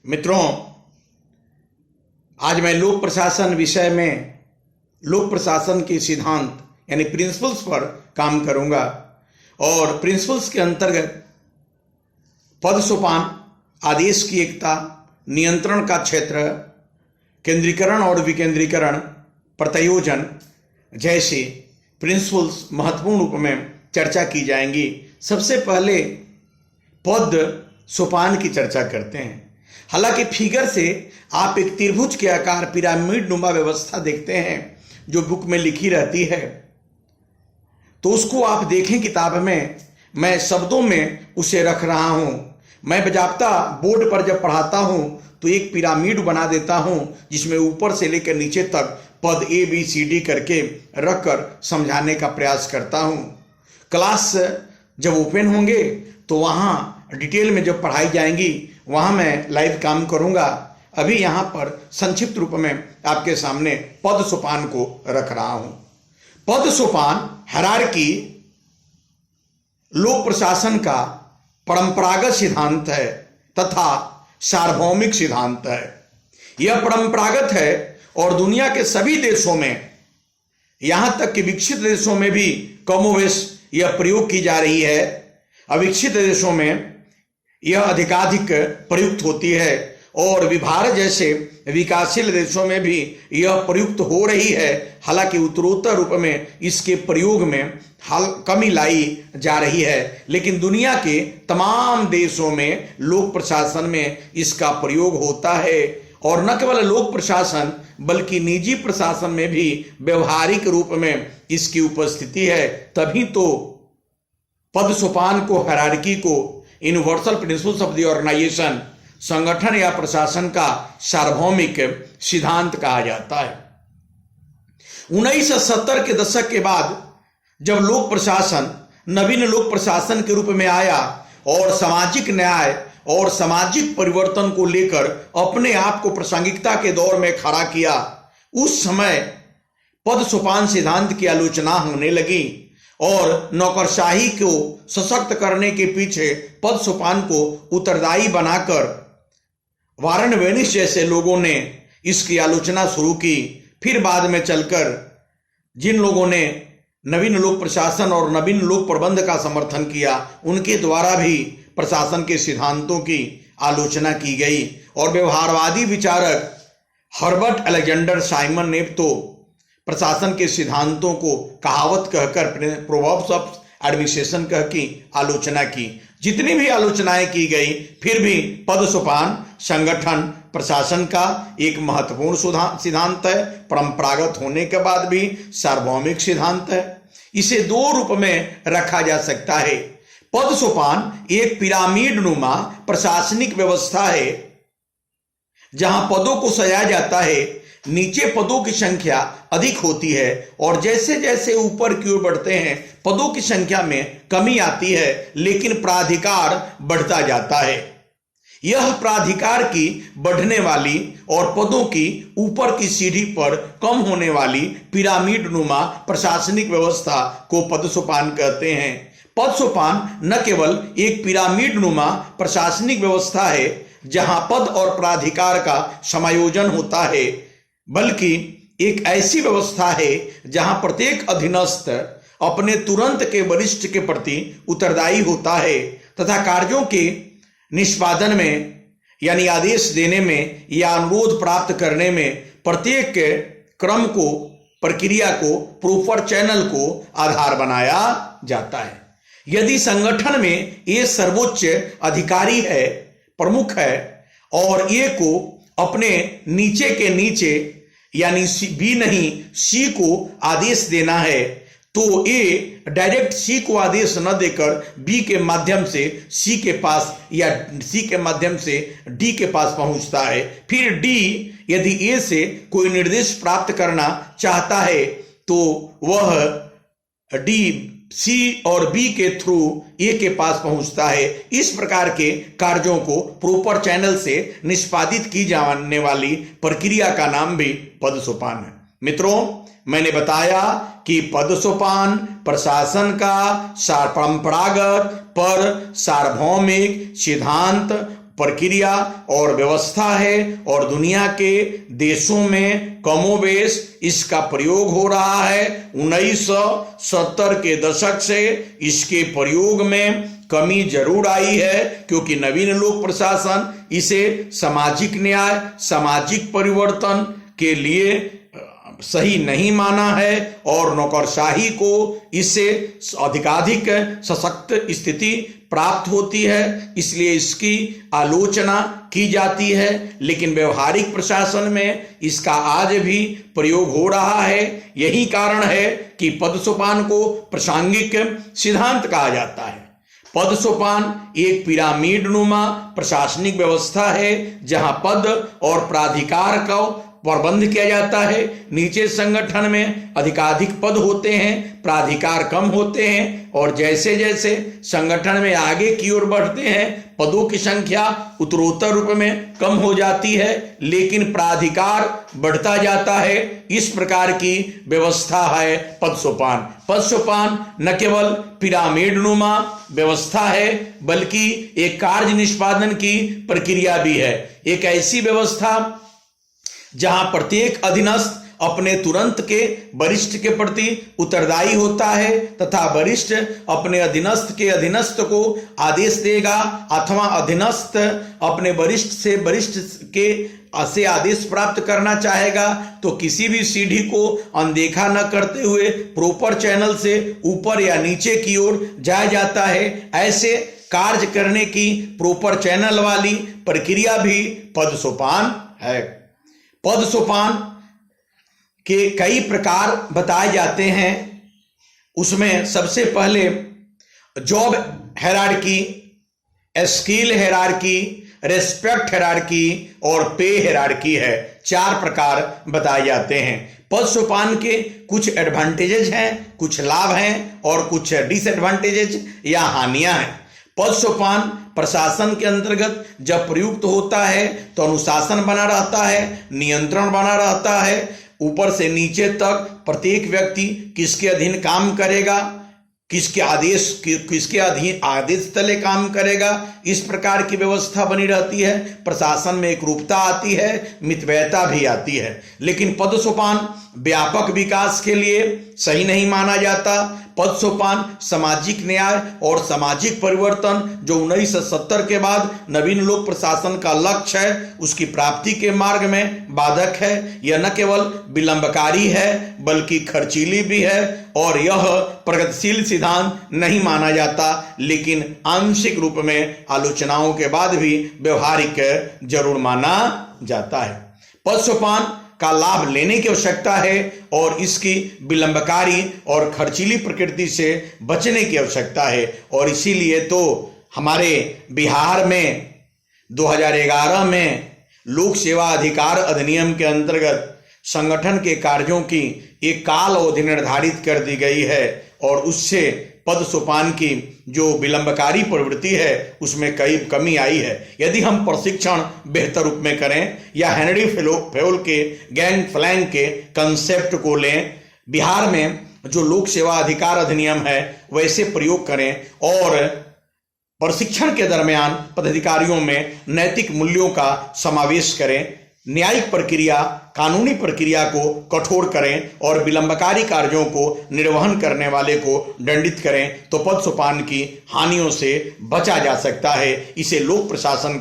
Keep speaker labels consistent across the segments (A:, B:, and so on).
A: मित्रों, आज मैं लोक प्रशासन विषय में लोक प्रशासन के सिद्धांत यानी प्रिंसिपल्स पर काम करूंगा और प्रिंसिपल्स के अंतर्गत पद सोपान, आदेश की एकता, नियंत्रण का क्षेत्र, केंद्रीकरण और विकेंद्रीकरण, प्रत्योजन जैसे प्रिंसिपल्स महत्वपूर्ण रूप में चर्चा की जाएंगी। सबसे पहले पद सोपान की चर्चा करते हैं। हालांकि फिगर से आप एक त्रिभुज के आकार पिरामिड नुमा व्यवस्था देखते हैं जो बुक में लिखी रहती है, तो उसको आप देखें किताब में, मैं शब्दों में उसे रख रहा हूं। मैं बजाबता बोर्ड पर जब पढ़ाता हूं तो एक पिरामिड बना देता हूं जिसमें ऊपर से लेकर नीचे तक पद ABCD करके रखकर समझाने का प्रयास करता हूं। क्लास जब ओपन होंगे तो वहां डिटेल में जब पढ़ाई जाएंगी वहां मैं लाइव काम करूंगा। अभी यहां पर संक्षिप्त रूप में आपके सामने पद सोपान को रख रहा हूं। पद सोपान हायरार्की लोक प्रशासन का परंपरागत सिद्धांत है तथा सार्वभौमिक सिद्धांत है। यह परंपरागत है और दुनिया के सभी देशों में, यहां तक कि विकसित देशों में भी कमोवेश यह प्रयोग की जा रही है। अविकसित देशों में यह अधिकाधिक प्रयुक्त होती है और भारत जैसे विकासशील देशों में भी यह प्रयुक्त हो रही है। हालांकि उत्तरोत्तर रूप में इसके प्रयोग में कमी लाई जा रही है, लेकिन दुनिया के तमाम देशों में लोक प्रशासन में इसका प्रयोग होता है। और न केवल लोक प्रशासन बल्कि निजी प्रशासन में भी व्यवहारिक रूप में इसकी उपस्थिति है। तभी तो पद सोपान को, हायरार्की को universal principles of the organisation, संगठन या प्रशासन का सार्वभौमिक सिद्धांत कहा जाता है। 1970 के दशक के बाद जब लोक प्रशासन नवीन लोक प्रशासन के रूप में आया और सामाजिक न्याय और सामाजिक परिवर्तन को लेकर अपने आप को प्रासंगिकता के दौर में खड़ा किया, उस समय पद सोपान सिद्धांत की आलोचना होने लगी और नौकरशाही को सशक्त करने के पीछे पद सोपान को उत्तरदायी बनाकर वारन वेनिस जैसे लोगों ने इसकी आलोचना शुरू की। फिर बाद में चलकर जिन लोगों ने नवीन लोक प्रशासन और नवीन लोक प्रबंध का समर्थन किया, उनके द्वारा भी प्रशासन के सिद्धांतों की आलोचना की गई। और व्यवहारवादी विचारक हर्बर्ट अलेक्जेंडर साइमन ने तो प्रशासन के सिद्धांतों को कहावत कहकर, प्रोवर्ब्स ऑफ एडमिनिस्ट्रेशन कह की आलोचना की। जितनी भी आलोचनाएं की गई, फिर भी पद सोपान संगठन प्रशासन का एक महत्वपूर्ण सिद्धांत है। परंपरागत होने के बाद भी सार्वभौमिक सिद्धांत है। इसे दो रूप में रखा जा सकता है। पद सोपान एक पिरामिड नुमा प्रशासनिक व्यवस्था है जहां पदों को सजाया जाता है। नीचे पदों की संख्या अधिक होती है और जैसे जैसे ऊपर की ओर बढ़ते हैं पदों की संख्या में कमी आती है, लेकिन प्राधिकार बढ़ता जाता है। यह प्राधिकार की बढ़ने वाली और पदों की ऊपर की सीढ़ी पर कम होने वाली पिरामिड नुमा प्रशासनिक व्यवस्था को पद सोपान कहते हैं। पद सोपान न केवल एक पिरामिड नुमा प्रशासनिक व्यवस्था है जहां पद और प्राधिकार का समायोजन होता है, बल्कि एक ऐसी व्यवस्था है जहां प्रत्येक अधीनस्थ अपने तुरंत के वरिष्ठ के प्रति उत्तरदायी होता है तथा कार्यों के निष्पादन में यानी आदेश देने में या अनुरोध प्राप्त करने में प्रत्येक क्रम को, प्रक्रिया को, प्रॉपर चैनल को आधार बनाया जाता है। यदि संगठन में ये सर्वोच्च अधिकारी है, प्रमुख है, और ये को अपने नीचे के नीचे यानी B नहीं C को आदेश देना है, तो A डायरेक्ट C को आदेश न देकर B के माध्यम से C के पास या C के माध्यम से D के पास पहुंचता है। फिर D यदि A से कोई निर्देश प्राप्त करना चाहता है तो वह D C और B के थ्रू A के पास पहुंचता है। इस प्रकार के कार्यों को प्रॉपर चैनल से निष्पादित की जाने वाली प्रक्रिया का नाम भी पद सोपान है। मित्रों, मैंने बताया कि पद सोपान प्रशासन का परंपरागत पर सार्वभौमिक सिद्धांत प्रक्रिया और व्यवस्था है और दुनिया के देशों में कमोबेश इसका प्रयोग हो रहा है। 1970 के दशक से इसके प्रयोग में कमी जरूर आई है, क्योंकि नवीन लोक प्रशासन इसे सामाजिक न्याय, सामाजिक परिवर्तन के लिए सही नहीं माना है और नौकरशाही को इससे अधिकाधिक सशक्त स्थिति प्राप्त होती है, इसलिए इसकी आलोचना की जाती है। लेकिन व्यवहारिक प्रशासन में इसका आज भी प्रयोग हो रहा है। यही कारण है कि पद सोपान को प्रासंगिक सिद्धांत कहा जाता है। पद सोपान एक पिरामिड नुमा प्रशासनिक व्यवस्था है जहां पद और प्राधिकार का प्रबंध किया जाता है। नीचे संगठन में अधिकाधिक पद होते हैं, प्राधिकार कम होते हैं और जैसे जैसे संगठन में आगे की ओर बढ़ते हैं पदों की संख्या उत्तरोत्तर रूप में कम हो जाती है, लेकिन प्राधिकार बढ़ता जाता है। इस प्रकार की व्यवस्था है पद सोपान। पद सोपान न केवल पिरामिड नुमा व्यवस्था है बल्कि एक कार्य निष्पादन की प्रक्रिया भी है। एक ऐसी व्यवस्था जहां प्रत्येक अधीनस्थ अपने तुरंत के वरिष्ठ के प्रति उत्तरदायी होता है तथा वरिष्ठ अपने अधीनस्थ के अधीनस्थ को आदेश देगा अथवा अधीनस्थ अपने वरिष्ठ से आदेश प्राप्त करना चाहेगा तो किसी भी सीढ़ी को अनदेखा न करते हुए प्रॉपर चैनल से ऊपर या नीचे की ओर जाया जाता है। ऐसे कार्य करने की प्रॉपर चैनल वाली प्रक्रिया भी पद सोपान है। पद सोपान के कई प्रकार बताए जाते हैं। उसमें सबसे पहले job hierarchy, skill hierarchy, respect hierarchy और पे हायरार्की है। 4 प्रकार बताए जाते हैं। पद सोपान के कुछ एडवांटेजेस हैं, कुछ लाभ हैं और कुछ डिसएडवांटेजेस या हानियां हैं। पद सोपान प्रशासन के अंतर्गत जब प्रयुक्त होता है तो अनुशासन बना रहता है, नियंत्रण बना रहता है। ऊपर से नीचे तक प्रत्येक व्यक्ति किसके अधीन काम करेगा, किसके अधीन आदेश तले काम करेगा, इस प्रकार की व्यवस्था बनी रहती है। प्रशासन में एक रूपता आती है, मितव्ययता भी आती है। लेकिन पद सोपान व्यापक विकास के लिए सही नहीं माना जाता। पद सोपान सामाजिक न्याय और सामाजिक परिवर्तन जो 1970 के बाद नवीन लोक प्रशासन का लक्ष्य है उसकी प्राप्ति के मार्ग में बाधक है। यह न केवल विलंबकारी है बल्कि खर्चीली भी है और यह प्रगतिशील सिद्धांत नहीं माना जाता, लेकिन आंशिक रूप में आलोचनाओं के बाद भी व्यवहारिक जरूर माना जाता है। पद सोपान का लाभ लेने की आवश्यकता है और इसकी विलंबकारी और खर्चीली प्रकृति से बचने की आवश्यकता है। और इसीलिए तो हमारे बिहार में 2011 में लोक सेवा अधिकार अधिनियम के अंतर्गत संगठन के कार्यों की एक काल अवधि निर्धारित कर दी गई है और उससे पद सोपान की जो विलंबकारी प्रवृत्ति है उसमें कई कमी आई है। यदि हम प्रशिक्षण बेहतर रूप में करें या हेनरी फेयोल के गैंग फ्लैंग के कंसेप्ट को लें, बिहार में जो लोक सेवा अधिकार अधिनियम है वैसे प्रयोग करें और प्रशिक्षण के दरमियान पदाधिकारियों में नैतिक मूल्यों का समावेश करें, न्यायिक प्रक्रिया, कानूनी प्रक्रिया को कठोर करें और विलंबकारी कार्यों को निर्वहन करने वाले को दंडित करें तो पद सोपान की हानियों से बचा जा सकता है। इसे लोक प्रशासन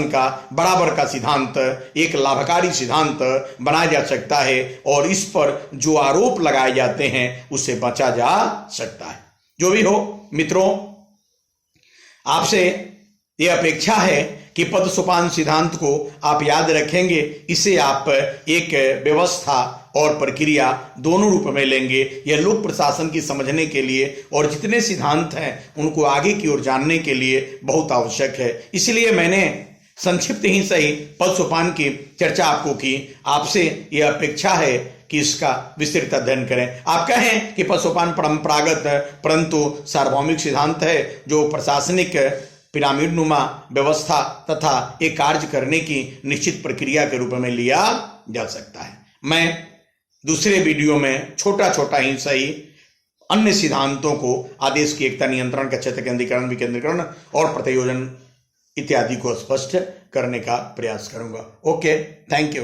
A: का बराबर का सिद्धांत एक लाभकारी सिद्धांत बनाया जा सकता है और इस पर जो आरोप लगाए जाते हैं उससे बचा जा सकता है। जो भी हो मित्रों, आपसे यह अपेक्षा है कि पद सोपान सिद्धांत को आप याद रखेंगे। इसे आप एक व्यवस्था और प्रक्रिया दोनों रूप में लेंगे। यह लोक प्रशासन की समझने के लिए और जितने सिद्धांत हैं उनको आगे की ओर जानने के लिए बहुत आवश्यक है। इसलिए मैंने संक्षिप्त ही सही पद सोपान की चर्चा आपको की। आपसे यह अपेक्षा है कि इसका विस्तृत अध्ययन करें। आप कहें कि पद सोपान परंपरागत परंतु सार्वभौमिक सिद्धांत है जो प्रशासनिक पिरामिड नुमा व्यवस्था तथा एक कार्य करने की निश्चित प्रक्रिया के रूप में लिया जा सकता है। मैं दूसरे वीडियो में छोटा छोटा ही सही अन्य सिद्धांतों को आदेश की एकता, नियंत्रण, क्षेत्र केंद्रीकरण, विकेंद्रीकरण और प्रत्योजन इत्यादि को स्पष्ट करने का प्रयास करूंगा। Okay, thank you.